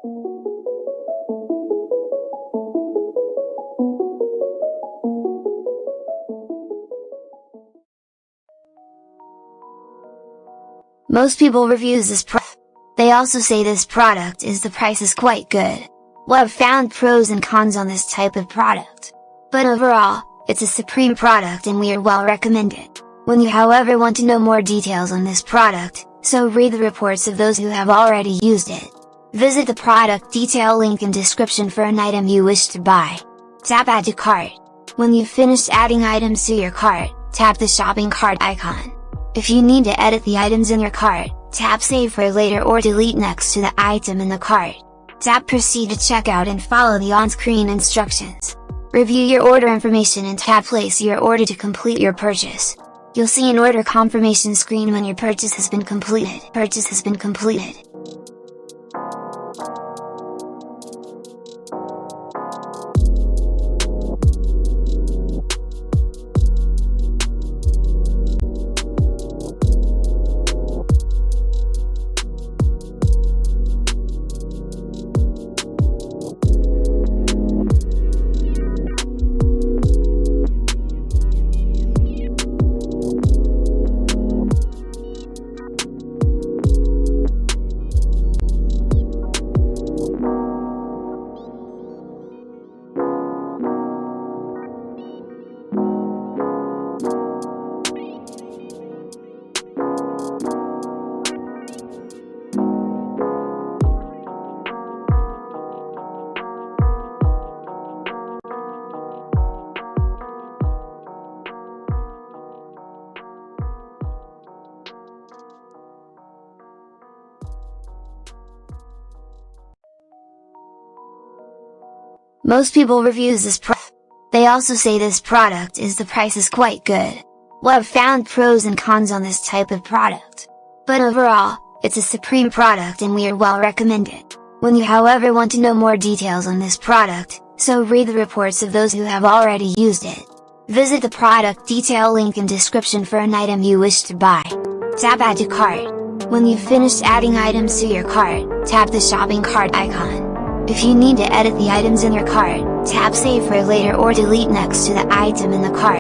Most people reviews this product. They also say this product is the price is quite good. Well, I've found pros and cons on this type of product. But overall, it's a supreme product and we are well recommend it. When you however want to know more details on this product, so read the reports of those who have already used it. Visit the product detail link in description for an item you wish to buy. Tap Add to Cart. When you've finished adding items to your cart, tap the shopping cart icon. If you need to edit the items in your cart, tap Save for later or delete next to the item in the cart. Tap Proceed to checkout and follow the on-screen instructions. Review your order information and tap Place your order to complete your purchase. You'll see an order confirmation screen when your purchase has been completed. Most people reviews this product. They also say this product is the price is quite good. Well, I've found pros and cons on this type of product. But overall, it's a supreme product and we are well recommend it. When you however want to know more details on this product, so read the reports of those who have already used it. Visit the product detail link in description for an item you wish to buy. Tap Add to Cart. When you've finished adding items to your cart, tap the shopping cart icon. If you need to edit the items in your cart, tap Save for later or delete next to the item in the cart.